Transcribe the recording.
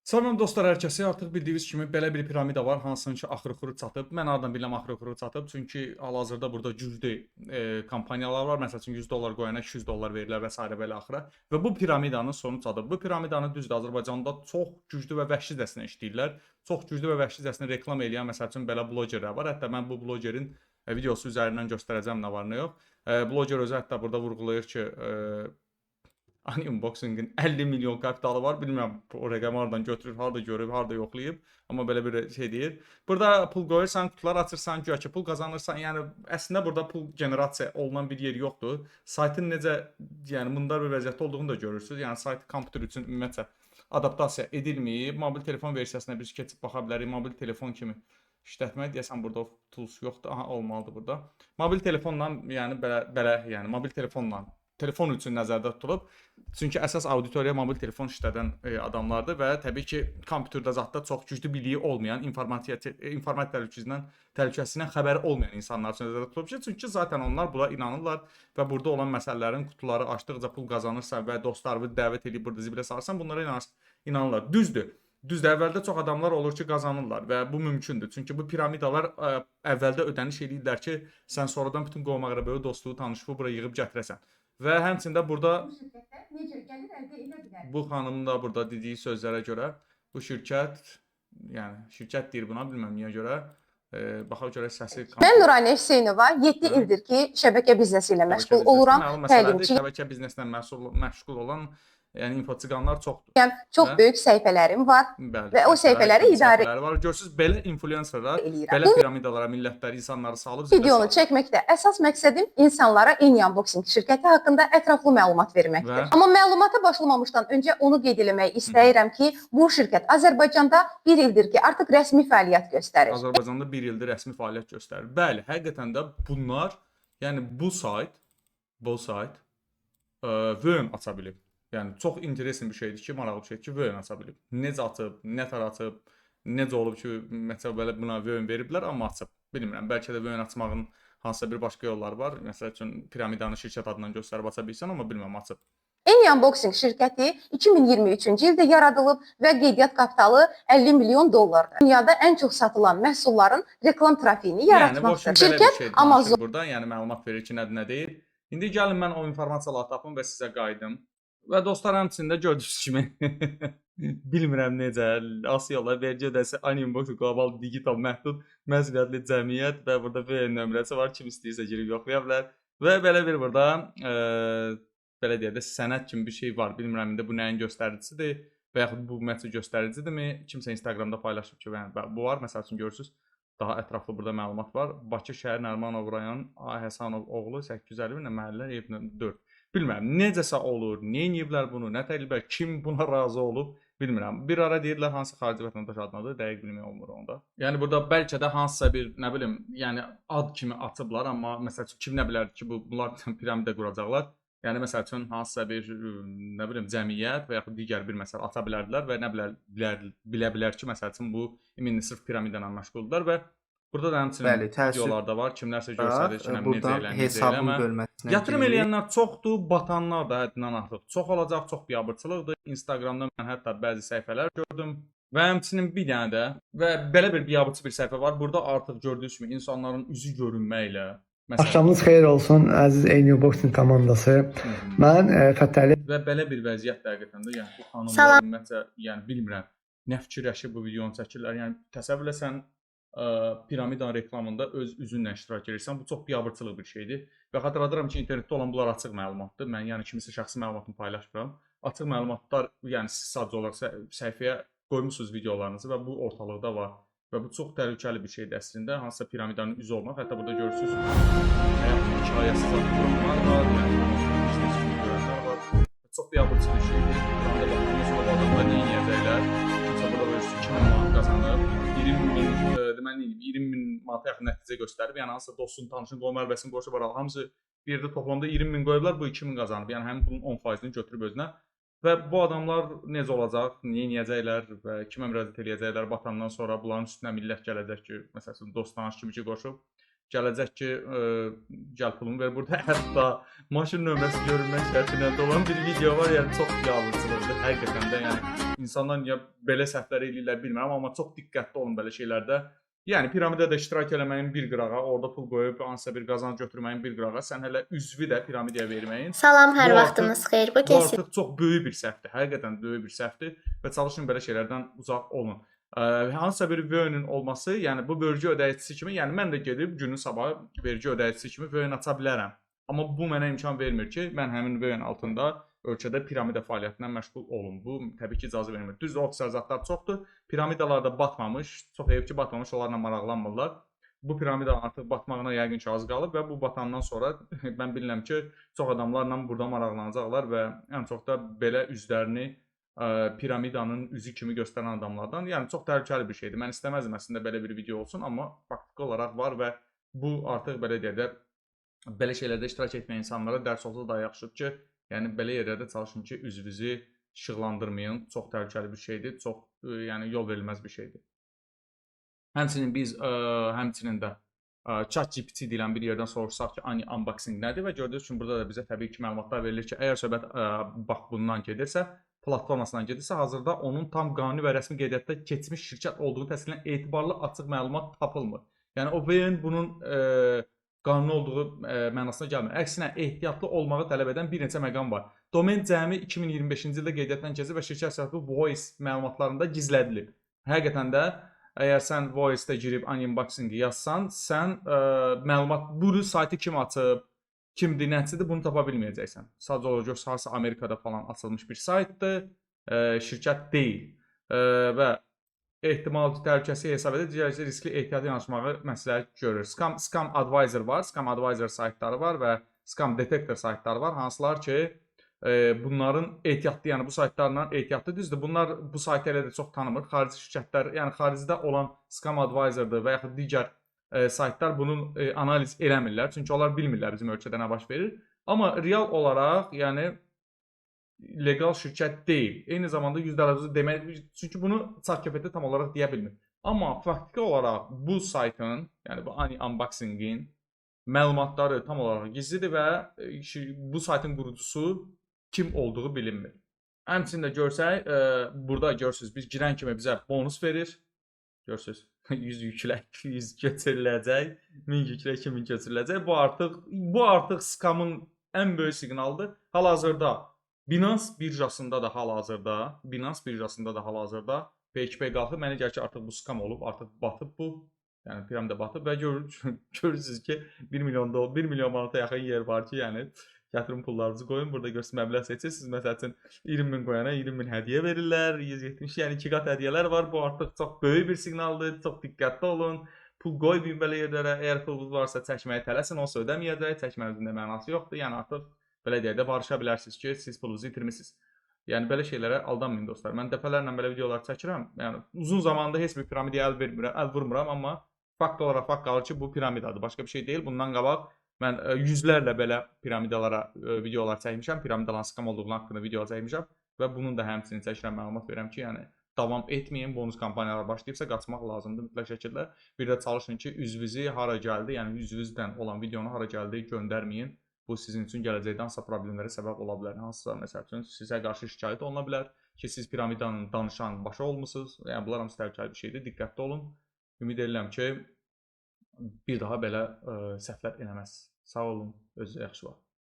Salam dostlar, hər kəsə. Artıq bildiyiniz kimi belə bir piramida var, hansının ki axırı çatıb. Mən hardan bilirəm axırı çatıb? Çünki hal-hazırda burada güclü kampaniyalar var. Məsəl üçün $100 qoyana $200 verirlər və s. belə axıra. Və bu piramidanın sonu çatıb. Bu piramidanı düzdür Azərbaycanda çox güclü və vəhşicəsinə işləyirlər. Çox güclü və vəhşicəsinə reklam eləyən məsəl üçün belə blogerlər var. Hətta mən bu blogerin videosu üzərindən göstərəcəm nə var nə yox. Bloger özü hətta burada vurğulayır ki, Unboxing'in 50 milyon kapitalı var. Bilmirəm o rəqəmi hardan götürür, harda görüb, harda yoxlayıb. Amma belə bir şey deyir. Burada pul qoyursan, kutular açırsan, güya ki pul qazanırsan. Yəni əslində burada pul generasiya olunan bir yer yoxdur. Saytın necə, yəni mundar bir vəziyyətdə olduğunu da görürsüz. Yəni sayt kompüter üçün ümumiyyətlə adaptasiya edilməyib. Mobil telefon versiyasına biz keçib baxa bilərik. Mobil telefon kimi işlətmək deyəsən burada o tools yoxdur. Aha, olmalıdır burada. Mobil telefonla, yəni belə, yəni mobil telefonla telefon üçün nəzərdə tutulub. Çünki əsas auditoriya mobil telefon işlədən adamlardır və təbii ki, kompüterdə zətdə çox güclü biliyi olmayan, informatik təhlükəsindən xəbəri olmayan insanlar üçün nəzərdə tutulub ki, çünki zaten onlar buna inanırlar və burada olan məsələlərin kutuları açdıqca pul qazanırsan və dostlarını dəvət edib burada zibilə salırsan, bunlara inanırlar. Düzdür. Əvvəldə çox adamlar olur ki, qazanırlar və bu mümkündür. Çünki bu piramidalar əvvəldə ödəniş edirlər ki, sən sonradan bütün qohum-əqrəbəni, dostluğu, tanışlığı bura yığıb gətirəsən. Və həmçində burada bu xanımın da burada dediyi sözlərə görə bu şirkət, yəni şirkət deyir buna, bilməm niyə görə, baxaq görə səsi... Mən Nurani Hüseynova 7 ildir ki, şəbəkə biznesi ilə məşğul oluram. Təlimçi. Şəbəkə bizneslə məşğul olan infoçiqanlar çoxdur. Çox böyük səhifələrim var və o səhifələri idarə var. Görürsünüz, belə influencerlar, belə piramidalara millətləri, insanları salıb... Videonu çəkməkdə əsas məqsədim insanlara Unboxing şirkəti haqqında ətraflı məlumat verməkdir. Amma məlumata başlamamışdan öncə onu qeyd eləmək istəyirəm ki, bu şirkət Azərbaycanda 1 ildir ki, artıq rəsmi fəaliyyət göstərir. Azərbaycanda 1 ildir rəsmi fəaliyyət göstərir. Bəli, həqiqətən də bunlar, yəni bu sayt VN aça bilib. Yəni çox interesant bir şeydir ki, maraqlı bir şeydir ki, VN aça bilib. Necə açıb, nə tər açıb, necə olub ki, məsələn belə buna VN veriblər, amma açıb. Bilmirəm, bəlkə də VN açmağın hansısa bir başqa yolları var. Məsəl üçün piramidanı şirkət adından göstərib aça bilsən, amma bilmirəm, açıb. Unboxing şirkəti 2023-cü ildə yaradılıb və qeydiyyat kapitalı 50 milyon dollardır. Dünyada ən çox satılan məhsulların reklam trafiğini yaratmaqdır. Şirkət Amazon burada, yəni məlumat verir ki, nədir, nə deyil. İndi gəlin mən o informasiyaları tapım və sizə qayıdım. Və dostlar, həmçində gördüyünüz kimi bilmirəm necə, Asiyalar vergi ödəsi Unboxing qlobal digital məhdud məsuliyyətli cəmiyyət və burada VN nömrəsi var. Kim istəyirsə girib yoxlaya bilər. Və belə bir burada belə deyək də sənəd kimi bir şey var. Bilmirəm indi bu nəyin göstəricisidir və yaxud bu məsəl göstəricidirmi? Kimsə Instagramda paylaşıb ki, bu var. Məsəl üçün görürsüz, daha ətraflı burada məlumat var. Bakı şəhər Nərimanov rayon A. Həsanov oğlu 850 məhəllə ev 4. Bilmirəm, necəsə olur, neyniyiblər bunu, nə təliblər, kim buna razı olub, bilmirəm. Bir ara deyirlər hansı xarici vətəndaş adınadır, dəqiq bilmək olmur onda. Yəni burada bəlkə də hansısa bir, nə bilim, yəni ad kimi açıblar, amma məsəl üçün kim nə bilərdi ki, bunlar piramidə quracaqlar. Yəni məsəl üçün hansısa bir, nə bilim, cəmiyyət və yaxud digər bir məsələ aça bilərdilər və nə bilə bilər ki, məsəl üçün bu iminli sırf piramida ilə məşğuldurlar və burada da həmçinin videolar da var. Kimlərsə göstərir ki, necə eləmə. Yatırım eləyənlər çoxdur, batanlar da həddindən artıq çox olacaq, çox biabırçılıqdır. Instagramda mən hətta bəzi səhifələr gördüm və həmçinin bir dənə də və belə bir biabırçı bir səhifə var. Burada artıq gördüyünüz kimi insanların üzü görünməklə. Axşamınız xeyir olsun, əziz Unboxing komandası. Mən Fətəli və belə bir vəziyyət həqiqətən də, yəni bu xanımlar ümumiyyətlə, yəni bilmirəm, nə fikirləşib bu videonu çəkirlər. Yəni təsəvvür etsən piramidanın reklamında öz üzünlə iştirak edirsən. Bu çox biabırçılıq bir şeydir. Və xatırladıram ki, internetdə olan bunlar açıq məlumatdır. Mən yəni kimisə şəxsi məlumatını paylaşmıram. Açıq məlumatlar, yəni siz sadəcə olaraq səhifəyə qoymusunuz videolarınızı və bu ortalıqda var. Və bu çox təhlükəli bir şeydir əslində. Hansısa piramidanın üzü olmaq. Hətta burada görürsünüz, həyat hekayəsi satılanlar var, biznes kimi görənlər var. Çox biabırçı bir şeydir. Piramida baxımdan sonra bu adamlar nə edəcəklər? Kimsə burada görürsünüz 2000 manat qazanıb. 20 min manata yaxın nəticə göstərib. Yəni hansısa dostun, tanışın, qohum əlbəsinin borcu var. Hamısı bir yerdə toplamda 20 min qoyublar, bu 2000 qazanıb. Yəni həmin bunun 10%-ni götürüb özünə. Və bu adamlar necə olacaq, niyə edəcəklər və kimə müraciət edəcəklər batandan sonra bunların üstünə millət gələcək ki, məsələn dost tanış kimi ki qoşub. gələcək ki, gəl pulumu ver burada. Hətta maşın nömrəsi görünmək şərtinə olan bir video var. Yəni çox biabırçılıqdır həqiqətən də. Yəni insanlar niyə belə səhvlər eləyirlər bilmirəm, amma çox diqqətli olun belə şeylərdə. Yəni piramidada iştirak eləməyin bir qırağa, orada pul qoyub hansısa bir qazanc götürməyin bir qırağa, sən hələ üzvü də piramidaya verməyin. Salam, hər Bu vaxtınız xeyir. Bu Bu kesin. artıq çox böyük bir səhvdir. Həqiqətən böyük bir səhvdir və çalışın belə şeylərdən uzaq olun. Hansısa bir VÖN-ün olması, yəni bu vergi ödəyicisi kimi, yəni mən də gedib günün sabahı vergi ödəyicisi kimi VÖN aça bilərəm. Amma bu mənə imkan vermir ki, mən həmin VÖN altında ölkədə piramida fəaliyyətindən məşğul olum. Bu təbii ki, icazə vermir. Düzdür, ofisial zatlar çoxdur. Piramidalarda batmamış, çox heyif ki, batmamış, onlarla maraqlanmırlar. Bu piramida artıq batmağına yəqin ki, az qalıb və bu batandan sonra mən bilirəm ki, çox adamlarla burada maraqlanacaqlar və ən çox da belə üzlərini piramidanın üzü kimi göstərən adamlardan. Yəni çox təhlükəli bir şeydir. Mən istəməzdim əslində belə bir video olsun, amma faktiki olaraq var və bu artıq belə deyək də belə şeylərdə iştirak etməyən insanlara dərs olsa da yaxşıdır ki, yəni belə yerlərdə çalışın ki, üzvünüzü işıqlandırmayın. Çox təhlükəli bir şeydir. Çox yəni yol verilməz bir şeydir. Həmçinin biz həmçinin də ChatGPT deyilən bir yerdən soruşsaq ki, unboxing nədir və gördüyünüz kimi burada da bizə təbii ki, məlumatlar verilir ki, əgər söhbət bax bundan gedirsə, platformasından gedirsə, hazırda onun tam qanuni və rəsmi qeydiyyatda keçmiş şirkət olduğu təsdiqləyən etibarlı açıq məlumat tapılmır. Yəni o VN bunun qanuni olduğu mənasına gəlmir. Əksinə ehtiyatlı olmağı tələb edən bir neçə məqam var. Domen cəmi 2025-ci ildə qeydiyyatdan keçib və şirkət səhifə Voice məlumatlarında gizlədilib. Həqiqətən də əgər sən Voice-də girib unboxing-i yazsan, sən məlumat bu saytı kim açıb, kimdir, nəticədə bunu tapa bilməyəcəksən. Sadəcə olaraq harasa Amerikada falan açılmış bir saytdır, şirkət deyil və ehtimal təhlükəsi hesab edir, digər riskli ehtiyatlı yanaşmağı məsləhət görür. Scam Advisor var, Scam Advisor saytları var və Scam Detector saytları var, hansılar ki, bunların ehtiyatlı, yəni bu saytlarla ehtiyatlı düzdür. Bunlar bu saytı elə də çox tanımır. Xarici şirkətlər, yəni xaricdə olan Scam Advisor'dır və yaxud digər saytlar bunun analiz eləmirlər. Çünki onlar bilmirlər bizim ölkədə nə baş verir. Amma real olaraq, yəni legal şirkət deyil. Eyni zamanda %100 demək, çünki bunu ChatGPT tam olaraq deyə bilmir. Amma faktiki olaraq bu saytın, yəni bu unboxing-in məlumatları tam olaraq gizlidir və bu saytın qurucusu kim olduğu bilinmir. Həmçinin də görsək, burada görürsünüz, biz girən kimi bizə bonus verir. Görürsünüz, 100 yüklə 200 götürüləcək, 1000 yüklə 2000 götürüləcək. Bu artıq skamın ən böyük siqnalıdır. Hal-hazırda Binance birjasında da hal-hazırda PHP qalxıb, mənə gəlir ki, artıq bu skam olub, artıq batıb bu. Yəni piramida batıb və görürsünüz ki, 1 milyon manata yaxın yer var ki, yəni gətirin pullarınızı qoyun, burada görsün məbləğ seçirsiniz. Məsəl üçün 20 min qoyana 20 min hədiyyə verirlər, 170, yəni 2 qat hədiyyələr var. Bu artıq çox böyük bir siqnaldır, çox diqqətli olun. Pul qoymayın belə yerlərə, əgər pulunuz varsa çəkməyə tələsin, onsuz ödəməyəcək, çəkmənizin də mənası yoxdur. Yəni artıq belə deyək də barışa bilərsiniz ki, siz pulunuzu itirmisiniz. Yəni belə şeylərə aldanmayın dostlar. Mən dəfələrlə belə videolar çəkirəm. Yəni uzun zamanda heç bir piramidaya əl vurmuram, amma fakt olaraq fakt qalır ki, bu piramidadır. Başqa bir şey deyil. Bundan qabaq mən yüzlərlə belə piramidalara videolar çəkmişəm. Piramidaların skam olduğu haqqında videolar çəkmişəm və bunun da həmçinin çəkirəm, məlumat verirəm ki, yəni davam etməyin, bonus kampaniyalar başlayıbsa qaçmaq lazımdır mütləq şəkildə. Bir də çalışın ki, üzvünüzü hara gəldi, yəni üzvünüzdən olan videonu hara gəldi göndərməyin. Bu sizin üçün gələcəkdə hansısa problemlərə səbəb ola bilər. Hansısa məsəl üçün sizə qarşı şikayət oluna bilər ki, siz piramidanın danışan başı olmusunuz. Yəni bunlar hamısı təhlükəli bir şeydir. Diqqətli olun. Ümid edirəm ki, bir daha belə səhvlər eləməz. Sağ olun, özünüzə yaxşı vaxt.